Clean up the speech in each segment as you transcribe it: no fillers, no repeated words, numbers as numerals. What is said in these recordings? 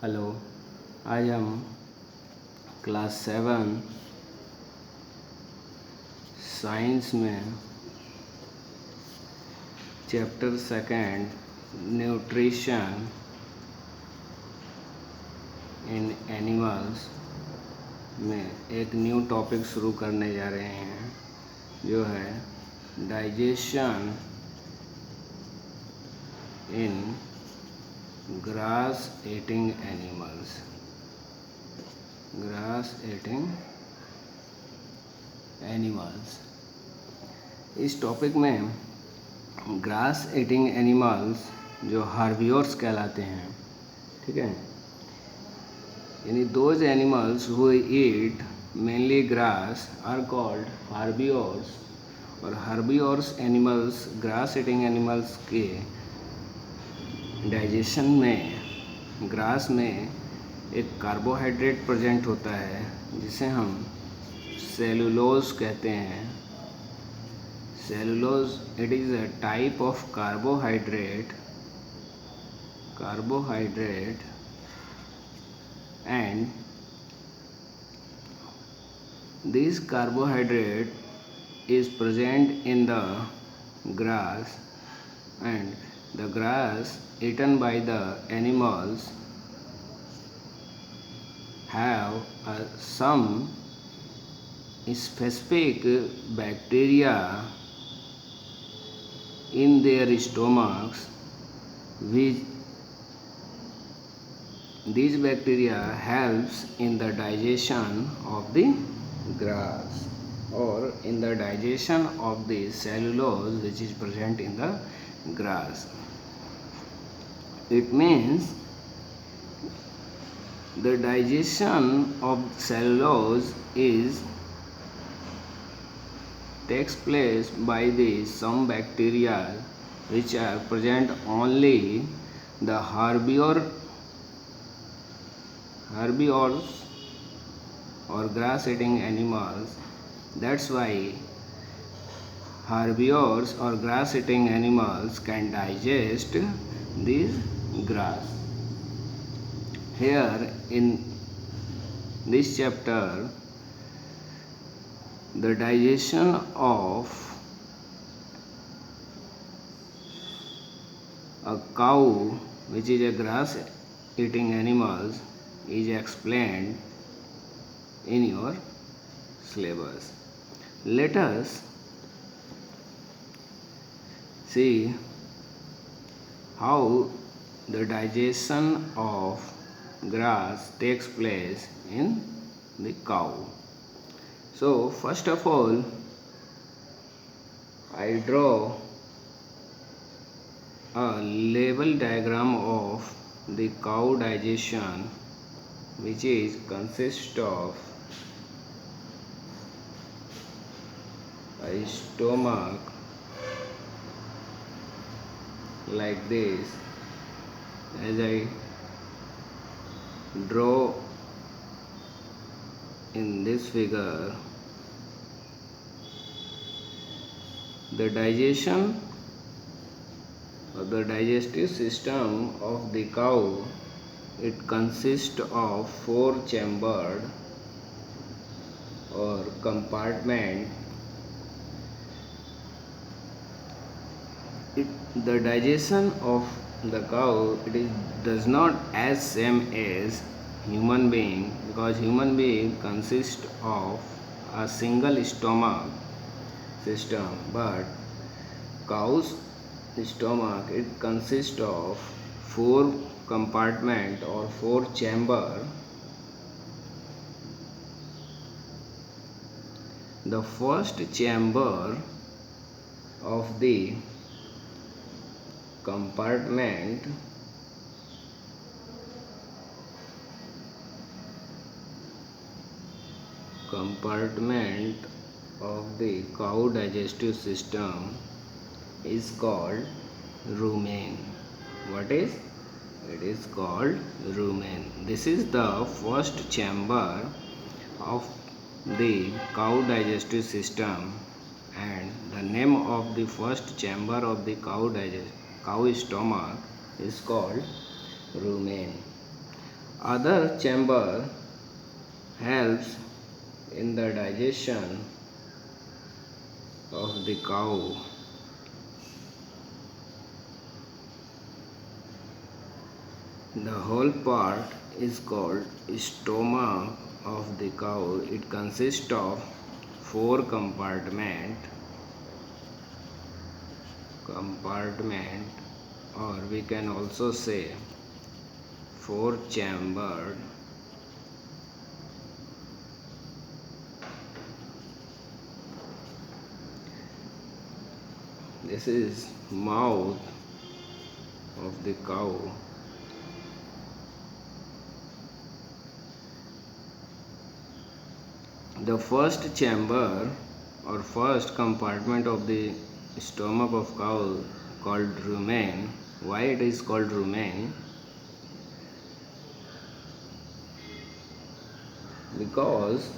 Hello. आज हम class 7 science में चैप्टर 2 न्यूट्रिशन इन एनिमल्स में एक न्यू टॉपिक शुरू करने जा रहे हैं, जो है digestion in grass eating animals. Grass eating animals, इस टॉपिक में ग्रास ईटिंग एनिमल्स जो हार्बिवोर्स कहलाते हैं, ठीक है, यानी those animals who eat mainly grass are called herbivores. और herbivores animals, grass eating animals के डाइजेशन में, ग्रास में एक कार्बोहाइड्रेट प्रेजेंट होता है जिसे हम सेलुलोज कहते हैं। Cellulose, it is a type of carbohydrate, and this carbohydrate is present in the grass, and the grass eaten by the animals have some specific bacteria in their stomachs, which these bacteria helps in the digestion of the grass or in the digestion of the cellulose which is present in the grass. It means the digestion of cellulose takes place by the some bacteria which are present only the herbivores or grass eating animals. That's why herbivores or grass eating animals can digest this grass. Here in this chapter, the digestion of a cow which is a grass eating animal is explained in your syllabus. Let us see how the digestion of grass takes place in the cow. So first of all, I draw a label diagram of the cow digestion, which is consists of a stomach like this, as I draw in this figure. The digestion or the digestive system of the cow, it consists of 4 chambered or compartment. The digestion of the cow, does not as same as human being, because human being consists of a single stomach system, but cow's stomach, it consists of 4 compartment or 4 chamber. The first chamber of the compartment of the cow digestive system is called rumen. What is? It is called rumen. This is the first chamber of the cow digestive system, and the name of the first chamber of the cow stomach is called rumen. Other chamber helps in the digestion of the cow. The whole part is called stomach of the cow. It consists of four compartment, or we can also say four chambered. This is mouth of the cow. The first chamber or first compartment of the stomach of cow called rumen. Why it is called rumen? Because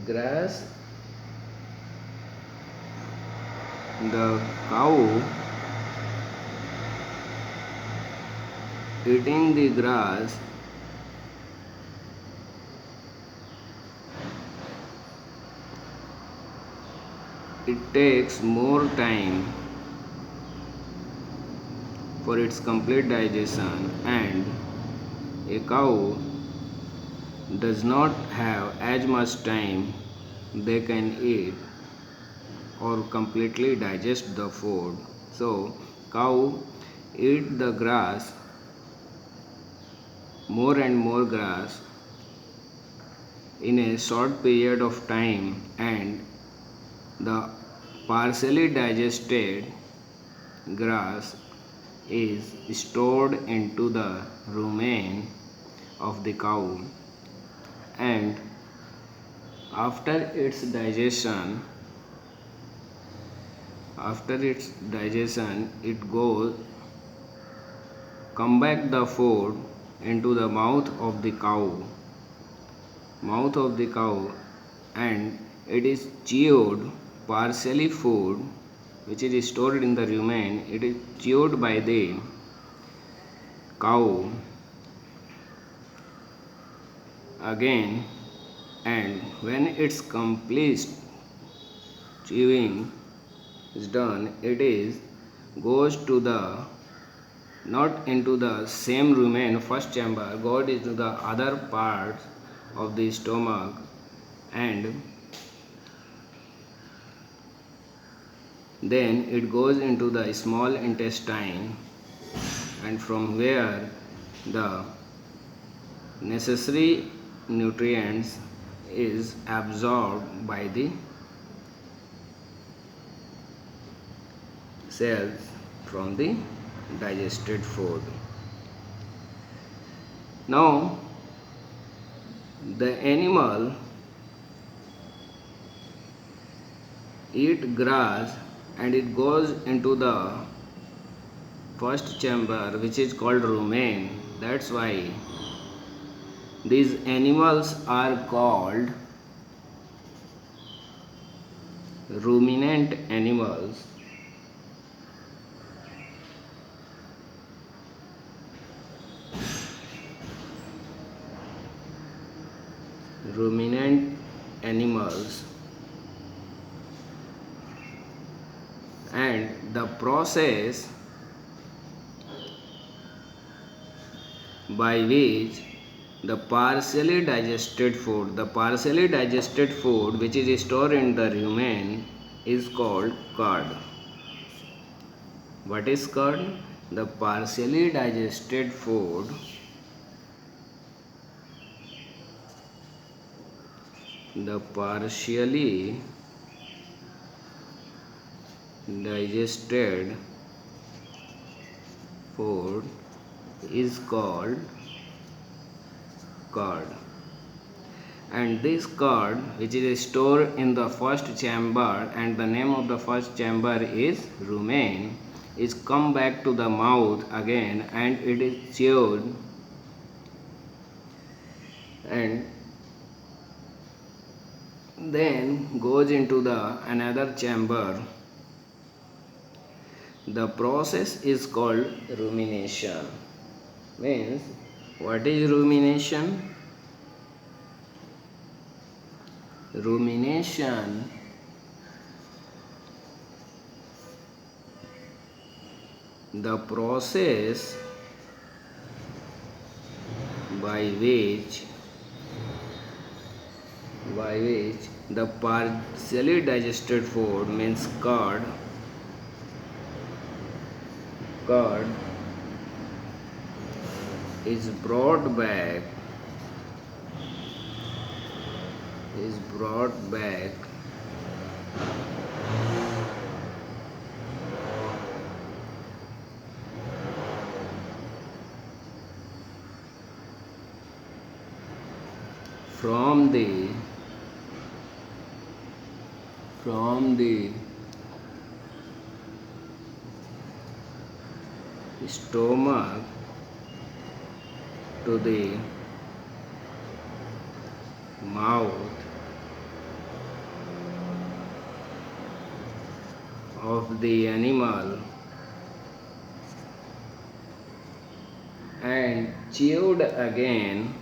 grass, the cow eating the grass it takes more time for its complete digestion, and a cow does not have as much time they can eat or completely digest the food. So cow eat the grass, more and more grass in a short period of time, and the partially digested grass is stored into the rumen of the cow, and after its digestion it goes come back the food into the mouth of the cow, and it is chewed. Partially food which is stored in the rumen, it is chewed by the cow again, and when its complete chewing is done, it is goes to the not into the same rumen first chamber, goes into the other parts of the stomach, and then it goes into the small intestine, and from where the necessary nutrients is absorbed by the cells from the digested food. Now the animal eat grass and it goes into the first chamber which is called rumen. That's why these animals are called ruminant animals. Ruminant animals, and the process by which the partially digested food which is stored in the rumen is called curd. What is curd? The partially digested food the partially digested food is called curd, and this curd which is stored in the first chamber, and the name of the first chamber is rumen, is come back to the mouth again, and it is chewed, and then goes into the another chamber The process is called rumination. Means, what is rumination? Rumination the process by which the partially digested food means curd is brought back from the stomach to the mouth of the animal and chewed again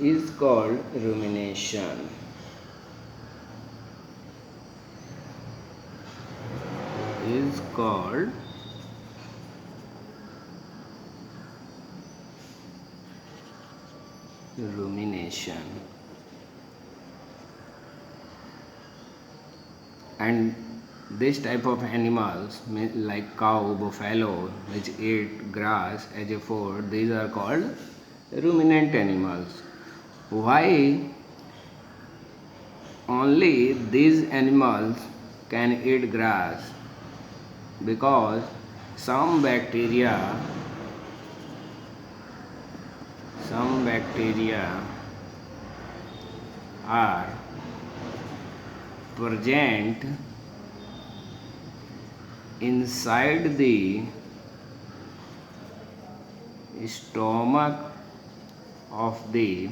is called rumination. Is called rumination. And this type of animals like cow, buffalo, which eat grass as a food, these are called ruminant animals. Why only these animals can eat grass? Because some bacteria are present inside the stomach of these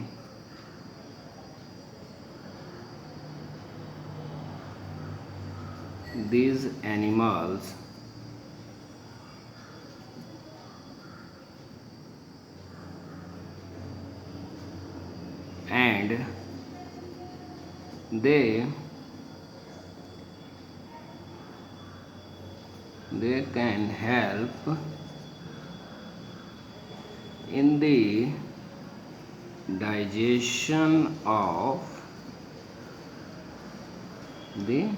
animals, and they can help in the digestion of the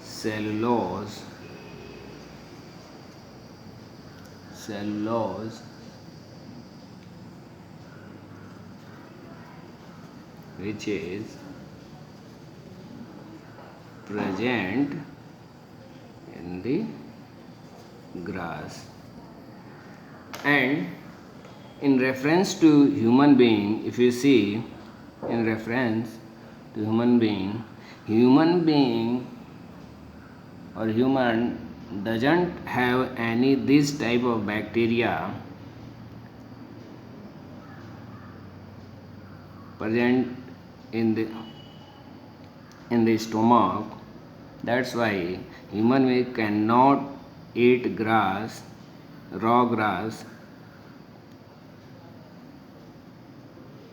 cellulose which is present in the grass. And in reference to human being, if you see, in reference to human being or human doesn't have any this type of bacteria present in the stomach. That's why human being cannot eat raw grass,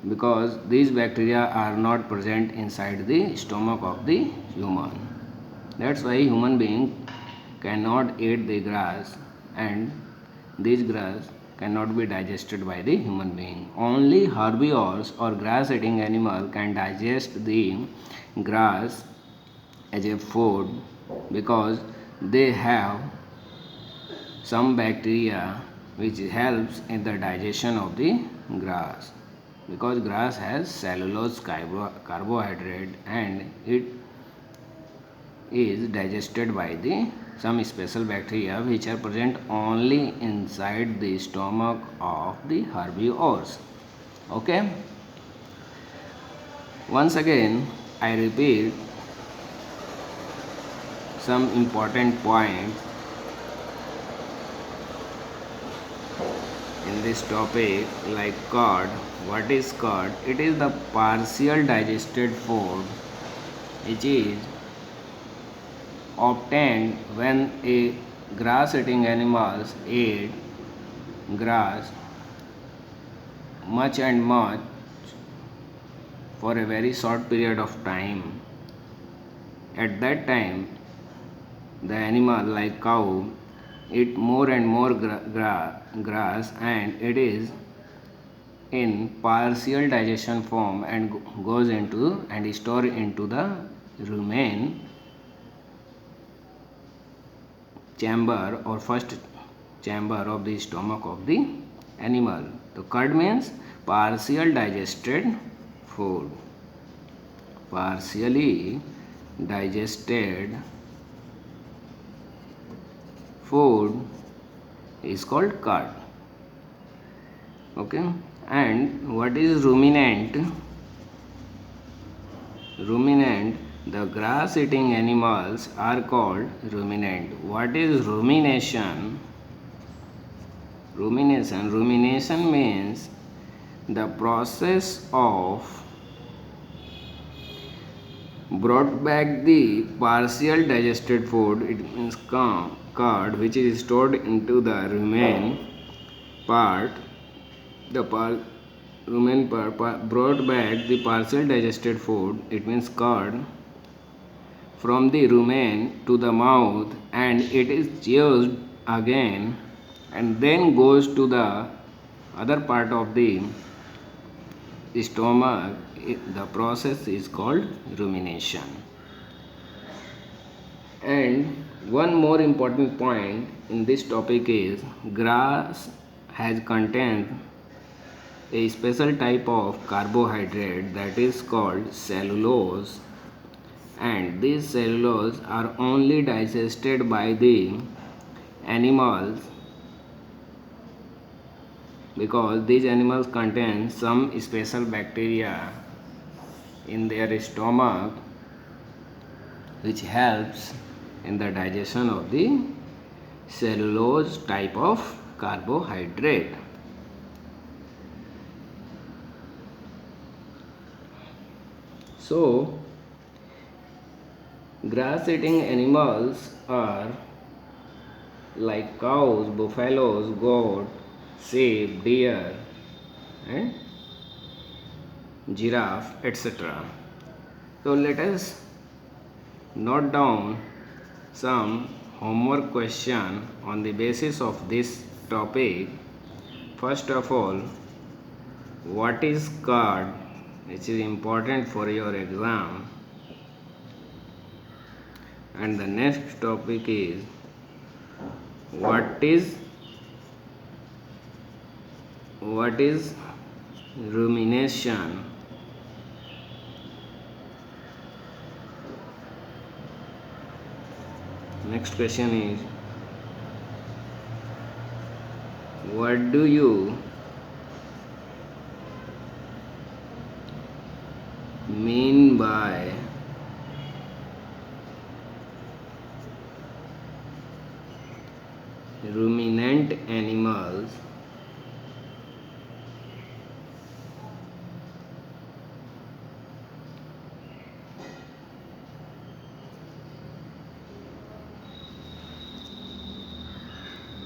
because these bacteria are not present inside the stomach of the human. That's why human being cannot eat the grass, and this grass cannot be digested by the human being. Only herbivores or grass eating animal can digest the grass as a food, because they have some bacteria which helps in the digestion of the grass, because grass has cellulose carbohydrate and it is digested by some special bacteria which are present only inside the stomach of the herbivores. Okay, Once again, I repeat some important points in this topic, like curd. What is curd? It is the partial digested food which is obtained when a grass eating animals eat grass much and much for a very short period of time. At that time, the animal like cow eat more and more grass, and it is in partial digestion form and goes into and store into the rumen chamber or first chamber of the stomach of the animal. So curd means partial digested food. Partially digested food is called curd. Okay. And what is ruminant? Ruminant, the grass eating animals are called ruminant. What is rumination? Rumination means the process of brought back the partial digested food. It means curd, which is stored into the rumen part. The rumen part brought back the partial digested food. It means curd from the rumen to the mouth, and it is chewed again and then goes to the other part of the stomach. The process is called rumination. And one more important point in this topic is grass has contained a special type of carbohydrate that is called cellulose, and these cellulose are only digested by the animals because these animals contain some special bacteria in their stomach which helps in the digestion of the cellulose type of carbohydrate. So, grass eating animals are like cows, buffaloes, goat, sheep, deer, and giraffe, etc. So let us note down some homework question on the basis of this topic. First of all, what is curd, which is important for your exam. And the next topic is what is rumination. Next question is what do you mean by ruminant animals?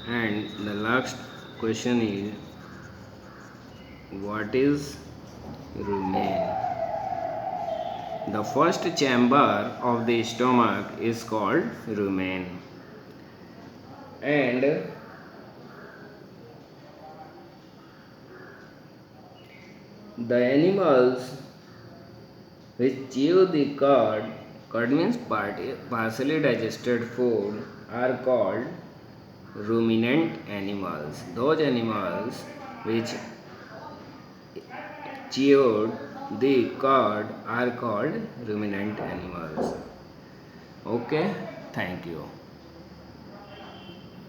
And the last question is what is rumen? The first chamber of the stomach is called rumen, and the animals which chew the curd means partially digested food, are called ruminant animals. Those animals which chewed the curd are called ruminant animals. Okay, thank you.